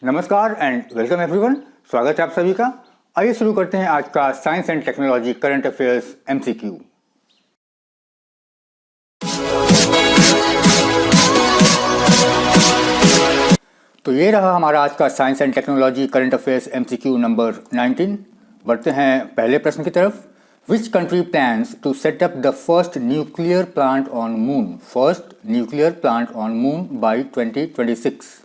नमस्कार and welcome everyone. स्वागत है आप सभी का। आइए शुरू करते हैं आज का science and technology current affairs MCQ. तो ये रहा हमारा आज का science and technology current affairs MCQ number 19। बढ़ते हैं पहले प्रश्न की तरफ। Which country plans to set up the first nuclear plant on moon by 2026?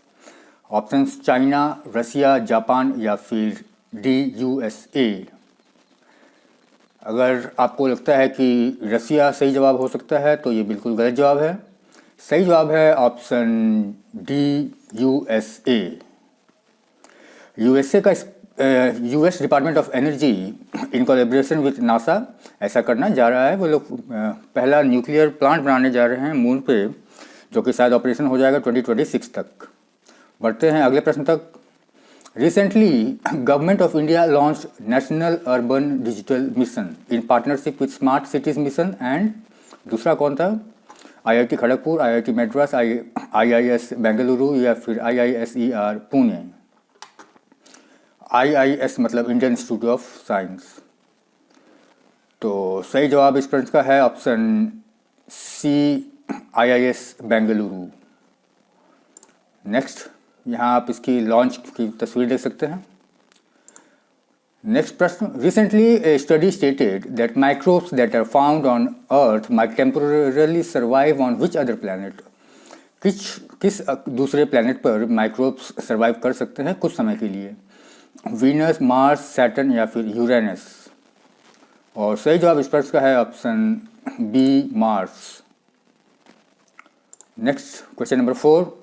Options China, Russia, Japan या फिर USA। अगर आपको लगता है कि रसिया सही जवाब हो सकता है तो ये बिल्कुल गलत जवाब है। सही जवाब है ऑप्शन USA। USA का US department of energy in collaboration with NASA ऐसा करना जा रहा है। वो लोग पहला न्यूक्लियर प्लांट बनाने जा रहे हैं मून पे, जो कि शायद ऑपरेशन हो जाएगा 2026 तक। बढ़ते हैं अगले प्रश्न तक। Recently government of India launch national urban digital mission in partnership with smart cities mission and दूसरा कौन था? IIT Kharagpur, IIT Madras, IIS Bengaluru या फिर IISER पुणे। IIS मतलब इंडियन इंस्टीट्यूट ऑफ साइंस। तो सही जवाब इस प्रश्न का है option C, IIS Bengaluru. Next, यहाँ आप इसकी लॉन्च की तस्वीर देख सकते हैं। नेक्स्ट प्रश्न। Recently a study stated that microbes that are found on earth might temporarily survive on which other planet? किस दूसरे प्लैनेट पर माइक्रोब्स सर्वाइव कर सकते हैं कुछ समय के लिए? वीनस, मार्स, सैटर्न या फिर यूरेनस। और सही जवाब इस प्रश्न का है option B, Mars. Next question number 4।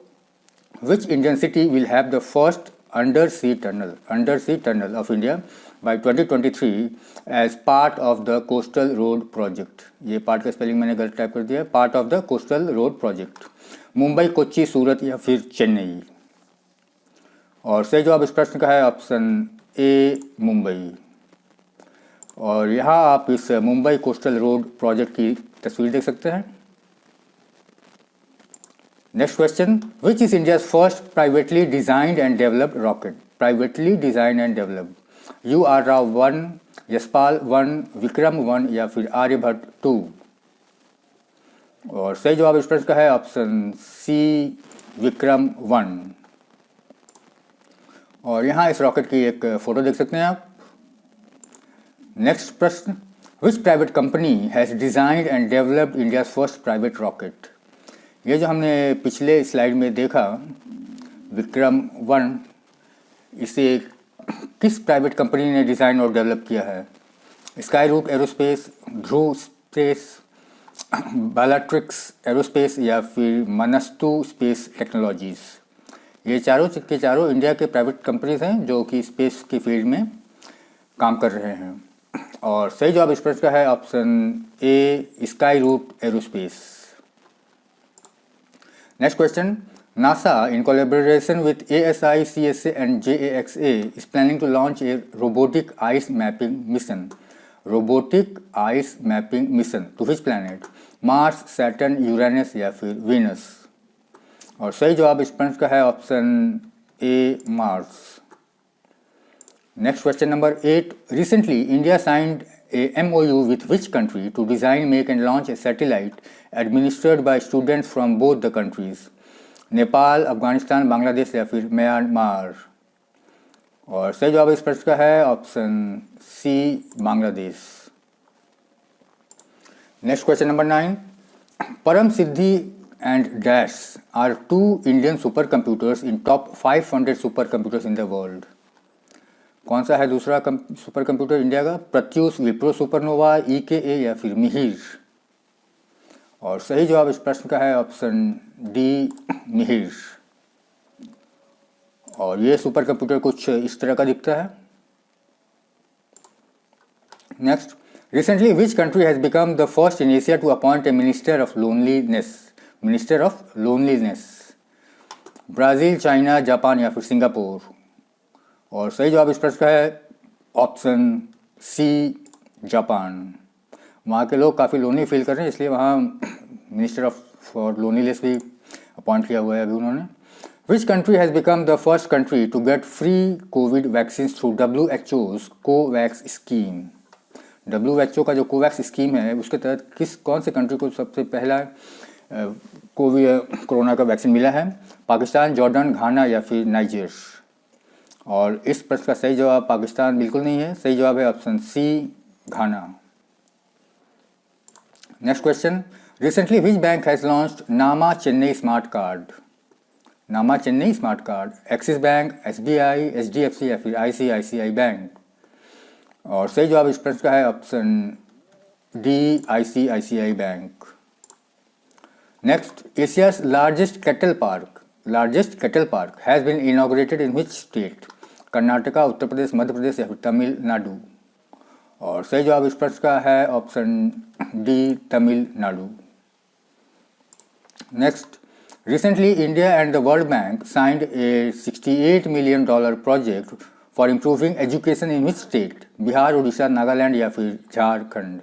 Which Indian city will have the first undersea tunnel of India by 2023 as part of the Coastal Road Project? ये पार्ट का स्पेलिंग मैंने गलत टाइप कर दिया है। Part of the coastal road project. Mumbai, Kochi, Surat या फिर चेन्नई। और सही जवाब इस प्रश्न का है ऑप्शन A, मुंबई। और यहाँ आप इस मुंबई कोस्टल रोड प्रोजेक्ट की तस्वीर देख सकते हैं। Next question. Which is India's first privately designed and developed rocket? Privately designed and developed. UR Rao 1, Yashpal 1, Vikram 1 या फिर आर्यभट्ट 2। और सही जवाब इस प्रश्न का है ऑप्शन C, विक्रम 1। और यहाँ इस रॉकेट की एक फोटो देख सकते हैं आप। नेक्स्ट प्रश्न। Which private company has designed and developed India's first private rocket? ये जो हमने पिछले स्लाइड में देखा विक्रम 1, इसे किस प्राइवेट कंपनी ने डिज़ाइन और डेवलप किया है? स्काई रूट एरोस्पेस, ध्रुव स्पेस, बालाट्रिक्स एरोस्पेस या फिर मनस्तु स्पेस टेक्नोलॉजीज़। ये चारों के चारों इंडिया के प्राइवेट कंपनीज हैं जो कि स्पेस की फील्ड में काम कर रहे हैं। और सही जवाब इस प्रश्न का है option A, Skyroot Aerospace. Next question. NASA, in collaboration with ASI, CSA and JAXA, is planning to launch a robotic ice mapping mission. Robotic ice mapping mission to which planet? Mars, Saturn, Uranus या फिर Venus। और सही जवाब इस प्रश्न का है option A, Mars। Next question number 8. Recently, India signed a MOU with which country to design, make and launch a satellite administered by students from both the countries? Nepal, Afghanistan, Bangladesh या फिर म्यांमार। और सही जवाब इस प्रश्न का है option C, Bangladesh. Next question number 9। Param Siddhi and dash R 2 Indian super computers in top 500 super computers in the world. कौन सा है दूसरा सुपर कंप्यूटर इंडिया का? प्रत्यूष, विप्रो सुपरनोवा, EKA या फिर मिहिर। और सही जवाब इस प्रश्न का है ऑप्शन D, मिहिर। और ये सुपर कंप्यूटर कुछ इस तरह का दिखता है। Next. Recently which country has become the first in Asia to appoint a minister of loneliness? Brazil, China, Japan या फिर सिंगापुर। और सही जवाब इस प्रश्न का है ऑप्शन C, जापान। वहाँ के लोग काफ़ी लोनली फील कर रहे हैं, इसलिए वहाँ मिनिस्टर ऑफ फॉर लोनलीनेस भी अपॉइंट किया हुआ है अभी उन्होंने। Which country has become the first country to get free COVID vaccines through WHO's COVAX scheme? WHO का जो कोवैक्स स्कीम है उसके तहत कौन से कंट्री को सबसे पहला कोरोना का वैक्सीन मिला है? पाकिस्तान, जॉर्डन, घाना या फिर नाइजर? और इस प्रश्न का सही जवाब पाकिस्तान बिल्कुल नहीं है, सही जवाब है option C, Ghana. Next question, recently which bank has launched Namma Chennai smart card? Namma Chennai smart card, Axis bank, SBI, HDFC या फिर ICICI बैंक? और सही जवाब इस प्रश्न का है option D, ICICI bank. Next, Asia's largest cattle park has been inaugurated in which state? Karnataka, Uttar Pradesh, Madhya Pradesh या फिर तमिलनाडु? और सही जवाब इस प्रश्न का है option D, Tamil Nadu. Next, recently India and the World Bank signed a $68 million project for improving education in which state? Bihar, Orissa, Nagaland या फिर झारखंड?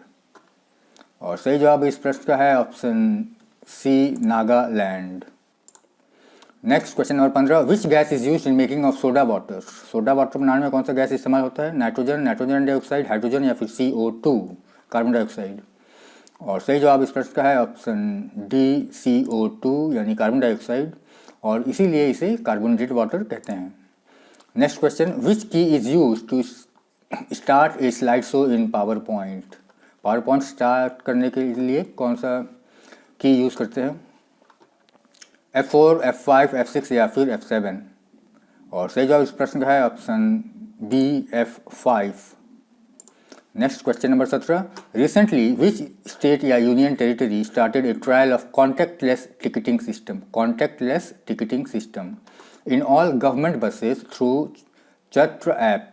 और सही जवाब इस प्रश्न का है option C, Nagaland. Next question number 15, which gas is used in making of soda water? Soda water बनाने में कौन सा गैस इस्तेमाल होता है? नाइट्रोजन डाइऑक्साइड, हाइड्रोजन या फिर CO2 कार्बन डाइऑक्साइड? और सही जवाब इस प्रश्न का है ऑप्शन डी, CO2 यानी कार्बन डाइऑक्साइड, और इसीलिए इसे कार्बोनेटेड वाटर कहते हैं। Next question, which key is use to start a slide show in PowerPoint start करने के लिए कौन सा की यूज़ करते हैं? F4, F5, F6 या फिर F7? और सही जवाब इस प्रश्न का है option B, F5। Next question number 17, recently which state या union territory started a trial of contactless ticketing system in all government buses through Chartr app?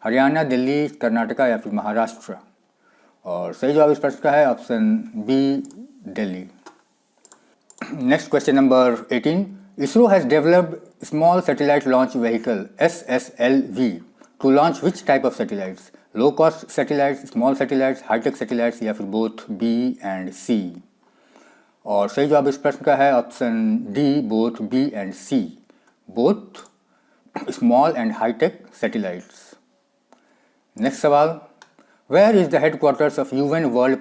Haryana, Delhi, Karnataka या फिर महाराष्ट्र? और सही जवाब इस प्रश्न का है option B, Delhi. Next question number 18, ISRO has developed small satellite launch vehicle SSLV to launch which type of satellites? Low cost satellites, small satellites, high tech satellites या फिर बोथ B एंड C? और सही जवाब इस प्रश्न का है option D, both B and C, both small and hitech satellites. Next सवाल, where is the headquarters of UN world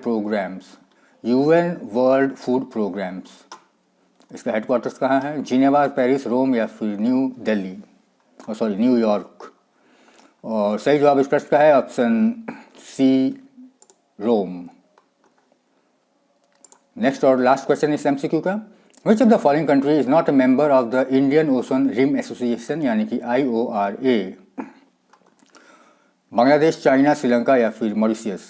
food programmes? इसका हेडक्वार्टर्स कहाँ है? जिनेवा, पेरिस, रोम या फिर न्यूयॉर्क? और सही जवाब इस प्रश्न का है ऑप्शन सी, रोम। नेक्स्ट और लास्ट क्वेश्चन इस MCQ का, which of the following country is not a member of the Indian Ocean Rim Association यानी कि IORA? बांग्लादेश, चाइना, श्रीलंका या फिर मॉरिशियस?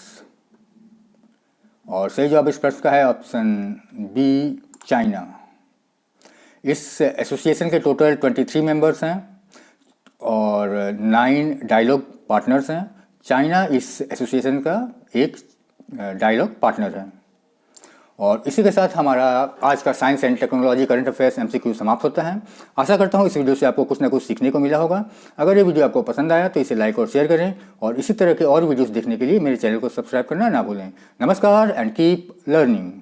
और सही जवाब इस प्रश्न का है ऑप्शन बी, चाइना। इस एसोसिएशन के टोटल 23 मेंबर्स हैं और 9 डायलॉग पार्टनर्स हैं। चाइना इस एसोसिएशन का एक डायलॉग पार्टनर है। और इसी के साथ हमारा आज का science and technology current affairs MCQ समाप्त होता है। आशा करता हूँ इस वीडियो से आपको कुछ ना कुछ सीखने को मिला होगा। अगर ये वीडियो आपको पसंद आया तो इसे लाइक और शेयर करें, और इसी तरह के और वीडियोस देखने के लिए मेरे चैनल को सब्सक्राइब करना ना भूलें। नमस्कार एंड कीप लर्निंग।